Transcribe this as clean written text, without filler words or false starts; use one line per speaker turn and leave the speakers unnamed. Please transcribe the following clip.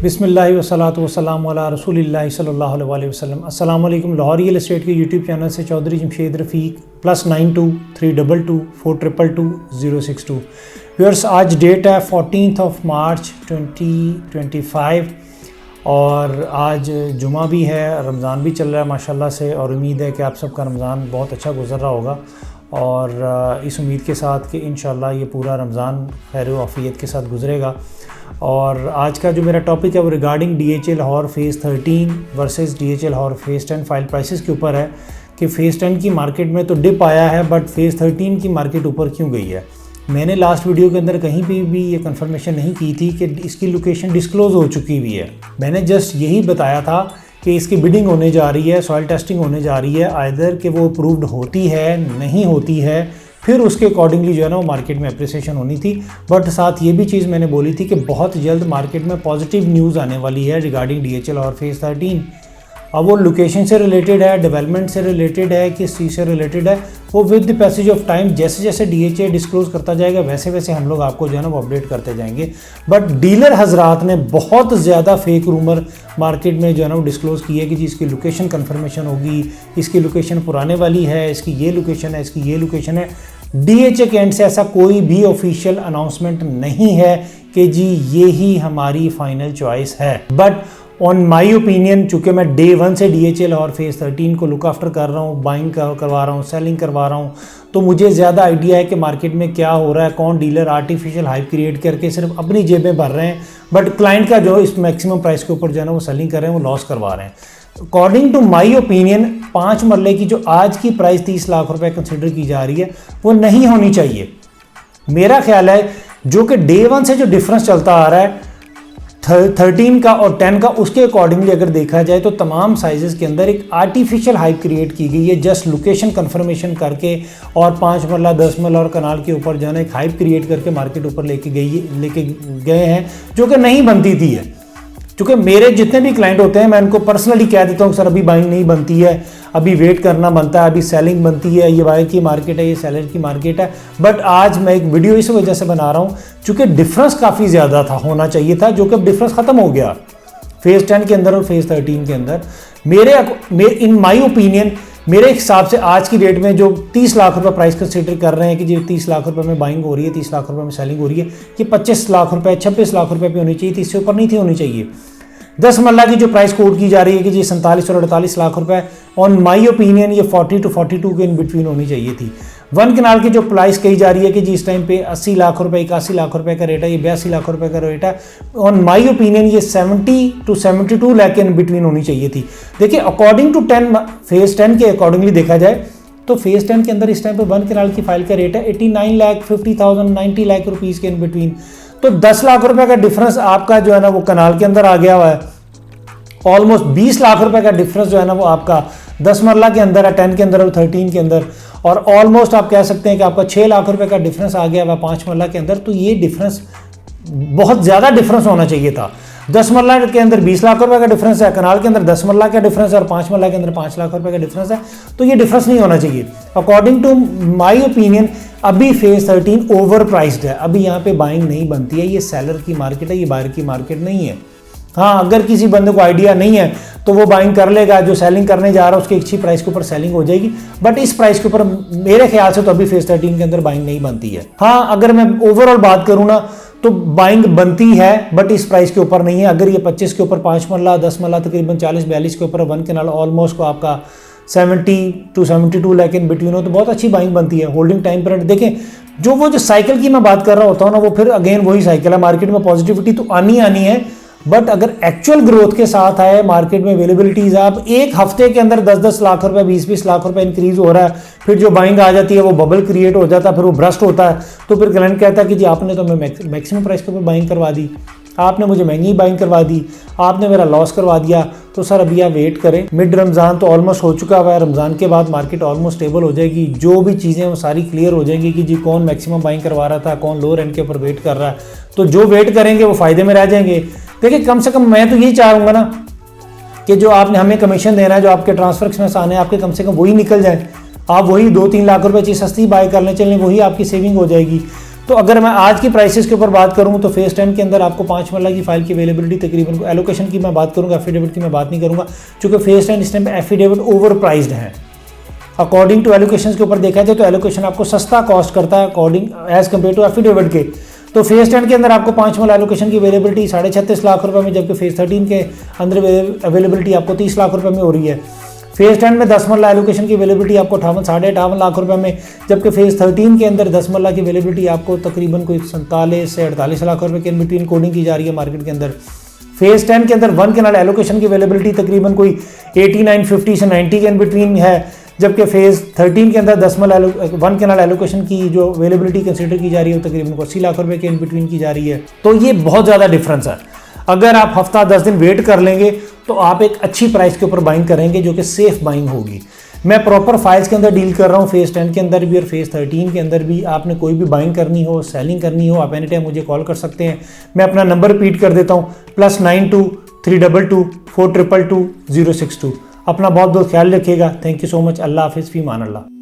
बिस्मिल्लाहि वस्सलातु वस्सलामु अला रसूलिल्लाहि सल्लल्लाहु अलैहि वसल्लम। अस्सलाम वालेकुम। लाहौर रियल एस्टेट के यूट्यूब चैनल से चौधरी जमशेद रफ़ीक +9232222062। व्यूअर्स, आज डेट है 14 मार्च 2025 और आज जुमा भी है, रमज़ान भी चल रहा है माशाल्लाह से, और उम्मीद है कि आप सबका रमज़ान बहुत अच्छा गुजर रहा होगा। और इस उम्मीद के साथ कि इंशाल्लाह ये पूरा रमज़ान खैर व आफ़ियत के साथ गुजरेगा। और आज का जो मेरा टॉपिक है वो regarding DHA Lahore phase 13 versus DHA Lahore phase 10 file prices के ऊपर है कि फ़ेज़ 10 की मार्केट में तो डिप आया है, बट फ़ेज़ 13 की मार्केट ऊपर क्यों गई है। मैंने लास्ट वीडियो के अंदर कहीं भी ये कंफर्मेशन नहीं की थी कि इसकी लोकेशन डिस्क्लोज़ हो चुकी हुई है। मैंने जस्ट यही बताया था कि इसकी बिडिंग होने जा रही है, सॉइल टेस्टिंग होने जा रही है, आइदर कि वो अप्रूव्ड होती है नहीं होती है, फिर उसके अकॉर्डिंगली जो है ना वो मार्केट में अप्रिसिएशन होनी थी। बट साथ ये भी चीज़ मैंने बोली थी कि बहुत जल्द मार्केट में पॉजिटिव न्यूज़ आने वाली है रिगार्डिंग DHA लाहौर फ़ेज़ 13। अब वो लोकेशन से रिलेटेड है, डेवलपमेंट से रिलेटेड है, किस चीज़ से रिलेटेड है, वो with the passage of time जैसे जैसे DHA डिस्क्लोज़ करता जाएगा वैसे वैसे हम लोग आपको जो है ना वो अपडेट करते जाएंगे। बट डीलर हजरात ने बहुत ज़्यादा फेक रूमर मार्केट में जो है ना वो डिस्क्लोज़ की है कि जी इसकी लोकेशन कन्फर्मेशन होगी, इसकी लोकेशन पुराने वाली है, इसकी ये लोकेशन है, इसकी ये लोकेशन है। DHA के एंड से ऐसा कोई भी ऑफिशियल अनाउंसमेंट नहीं है कि जी ये ही हमारी फाइनल चॉइस है। बट ऑन माई ओपिनियन, चूँकि मैं डे 1 से DHA लाहौर फ़ेज़ 13 को लुक आफ्टर कर रहा हूँ, बाइंग करवा रहा हूँ, सेलिंग करवा रहा हूँ, तो मुझे ज़्यादा आइडिया है कि मार्केट में क्या हो रहा है, कौन डीलर आर्टिफिशियल हाइप क्रिएट करके सिर्फ अपनी जेबें भर रहे हैं, बट क्लाइंट का जो इस मैक्सिमम प्राइस के ऊपर जो है ना वो सेलिंग कर रहे हैं, वो लॉस करवा रहे हैं। अकॉर्डिंग टू माई ओपिनियन 5 मरले की जो आज की प्राइस 30 लाख रुपए कंसिडर की जा रही है वो नहीं होनी चाहिए। मेरा ख्याल है जो कि डे 1 से जो डिफरेंस चलता आ रहा है 13 का और 10 का, उसके अकॉर्डिंगली अगर देखा जाए तो तमाम साइजेस के अंदर एक आर्टिफिशियल हाइप क्रिएट की गई है जस्ट लोकेशन कंफर्मेशन करके, और 5 मरला 10 मरला और कनाल के ऊपर जो है ना एक हाइप क्रिएट करके मार्केट ऊपर लेके गए हैं जो कि नहीं बनती थी है। क्योंकि मेरे जितने भी क्लाइंट होते हैं मैं उनको पर्सनली कह देता हूँ सर अभी बाइंग नहीं बनती है, अभी वेट करना बनता है, अभी सेलिंग बनती है, ये बायर की मार्केट है, ये सेलर की मार्केट है। बट आज मैं एक वीडियो इस वजह से बना रहा हूँ चूँकि डिफरेंस काफ़ी ज़्यादा था, होना चाहिए था, जो कि अब डिफरेंस ख़त्म हो गया फ़ेज़ 10 के अंदर और फ़ेज़ 13 के अंदर। इन माई ओपिनियन, मेरे हिसाब से आज की डेट में जो 30 लाख रुपए प्राइस कंसिडर कर रहे हैं कि जी 30 लाख रुपए में बाइंग हो रही है, 30 लाख रुपए में सेलिंग हो रही है, कि 25 लाख रुपए 26 लाख रुपए पे होनी चाहिए थी, इससे ऊपर नहीं थी होनी चाहिए। 10 मरला की जो प्राइस कोट की जा रही है कि जी 47 और 48 लाख रुपए, ऑन माई ओपिनियन ये 40 to 42 के इन बिटवीन होनी चाहिए थी। 1 कनाल की जो प्राइस कही जा रही है कि जी इस टाइम पे 80 लाख रुपए 81 लाख रुपए का रेट है, ये 82 लाख रुपए का रेट है, ऑन माई ओपिनियन ये 70 to 72 लाख के इन बिटवीन होनी चाहिए थी। देखिए अकॉर्डिंग टू फ़ेज़ 10 के अकॉर्डिंगली देखा जाए तो फ़ेज़ 10 के अंदर इस टाइम पे 1 कनाल की फाइल का रेट है 89,50,000 90 लाख रुपीज़ के इन बिटवीन। तो 10 लाख रुपए का डिफरेंस आपका जो है ना वो कनाल के अंदर आ गया हुआ है। ऑलमोस्ट 20 लाख रुपए का डिफरेंस जो है ना वो आपका 10 मरला के अंदर है, 10 के अंदर और 13 के अंदर, और ऑलमोस्ट आप कह सकते हैं कि आपका 6 लाख रुपए का डिफरेंस आ गया हुआ 5 मरला के अंदर। तो ये डिफरेंस बहुत ज़्यादा डिफरेंस होना चाहिए था। 10 मरला के अंदर 20 लाख रुपए का डिफरेंस है, कनाल के अंदर 10 मरला का डिफरेंस है, और 5 मरला के अंदर 5 लाख रुपए का डिफरेंस है। तो ये डिफरेंस नहीं होना चाहिए। अकॉर्डिंग टू माई ओपिनियन अभी फ़ेज़ 13 ओवर प्राइस्ड है, अभी यहाँ पे बाइंग नहीं बनती है, ये सेलर की मार्केट है, ये बायर की मार्केट नहीं है। हाँ, अगर किसी बंदे को आइडिया नहीं है तो वो बाइंग कर लेगा, जो सेलिंग करने जा रहा है उसकी अच्छी प्राइस के ऊपर सेलिंग हो जाएगी, बट इस प्राइस के ऊपर मेरे ख्याल से तो अभी फ़ेज़ 13 के अंदर बाइंग नहीं बनती है। हाँ, अगर मैं ओवरऑल बात करूँ ना तो बाइंग बनती है बट इस प्राइस के ऊपर नहीं है। अगर ये 25 के ऊपर 5 मरला 10 मरला तकरीबन 40-42 के ऊपर 1 कनाल ऑलमोस्ट को आपका 70 to 72 लाख इन बिटवीन हो तो बहुत अच्छी बाइंग बनती है। होल्डिंग टाइम पीरियड देखें, जो साइकिल की मैं बात कर रहा होता हूँ ना वो फिर अगेन वही साइकिल है, मार्केट में पॉजिटिविटी तो आनी है, बट अगर एक्चुअल ग्रोथ के साथ आए मार्केट में अवेलेबिलिटीज, आप एक हफ्ते के अंदर 10-10 लाख रुपए 20-20 लाख रुपए इंक्रीज हो रहा है, फिर जो बाइंग आ जाती है वो बबल क्रिएट हो जाता है, फिर वो ब्रस्ट होता है, तो फिर क्लाइंट कहता है कि जी आपने तो मैं मैक्सिमम प्राइस के ऊपर बाइंग करवा दी, आपने मुझे महंगी बाइंग करवा दी, आपने मेरा लॉस करवा दिया। तो सर अभी आप वेट करें, मिड रमज़ान तो ऑलमोस्ट हो चुका हुआ है, रमज़ान के बाद मार्केट ऑलमोस्ट स्टेबल हो जाएगी, जो भी चीज़ें वो सारी क्लियर हो जाएंगी कि जी कौन मैक्सिमम बाइंग करवा रहा था, कौन लो रेंट के ऊपर वेट कर रहा है। तो जो वेट करेंगे वो फ़ायदे में रह जाएंगे। देखिए कम से कम मैं तो यही चाहूँगा ना कि जो आपने हमें कमीशन देना है, जो आपके ट्रांसफर एक्सपेंस आने हैं, आपके कम से कम वही निकल जाए, आप वही 2-3 लाख रुपए चीज़ सस्ती बाय कर लें, चलें, वही आपकी सेविंग हो जाएगी। तो अगर मैं आज की प्राइसेस के ऊपर बात करूँ तो फेज़ 10 के अंदर आपको 5 मरला की फाइल की अवेलेबिलिटी तकरीबन, एलोकेशन की मैं बात करूँगा, एफिडेविट की मैं बात नहीं करूँगा, चूँकि फेज़ 10 इस टाइम एफिडेविट ओवर प्राइज्ड है। अकॉर्डिंग टू एलोकेशन के ऊपर देखा जाए तो एलोकेशन आपको सस्ता कॉस्ट करता है according as compare to affidavit के। तो फेज़ 10 के अंदर आपको 5 मरला एलोकेशन की अवेलेबिलिटी 36.5 लाख रुपए में, जबकि फेज़ 13 के अंदर अवेलेबिलिटी आपको 30 लाख रुपए में हो रही है। फेज़ 10 में 10 मरला एलोकेशन की अवेलेबिलिटी आपको 58 लाख रुपए में, जबकि फेज़ 13 के अंदर 10 मरला की अवेलेबिलिटी आपको तकरीबन कोई 47 से 48 लाख रुपए के इन बिटवीन कोडिंग की जा रही है मार्केट के अंदर। फेज़ 10 के अंदर 1 कैनाल एलोकेशन की अवेलेबिलिटी तकरीबन कोई 8950 से 90 के इन बिटवीन है, जबकि फेज़ 13 के अंदर 10 मरला 1 कैनाल एलोकेशन की जो अवेलेबिलिटी कंसीडर की जा रही है वो तकरीबन 80 लाख रुपए के इन बिटवीन की जा रही है। तो ये बहुत ज़्यादा डिफरेंस है। अगर आप हफ्ता 10 दिन वेट कर लेंगे तो आप एक अच्छी प्राइस के ऊपर बाइंग करेंगे जो कि सेफ बाइंग होगी। मैं प्रॉपर फाइल्स के अंदर डील कर रहा हूँ, फेज़ 10 के अंदर भी और फेज़ 13 के अंदर भी। आपने कोई भी बाइंग करनी हो, सेलिंग करनी हो, आप एनी टाइम मुझे कॉल कर सकते हैं। मैं अपना नंबर रिपीट कर देता हूँ, +92 322 422 062। अपना बहुत बहुत ख्याल रखिएगा। Thank you so much. अल्लाह हाफिज़, फ़ी मान अल्लाह।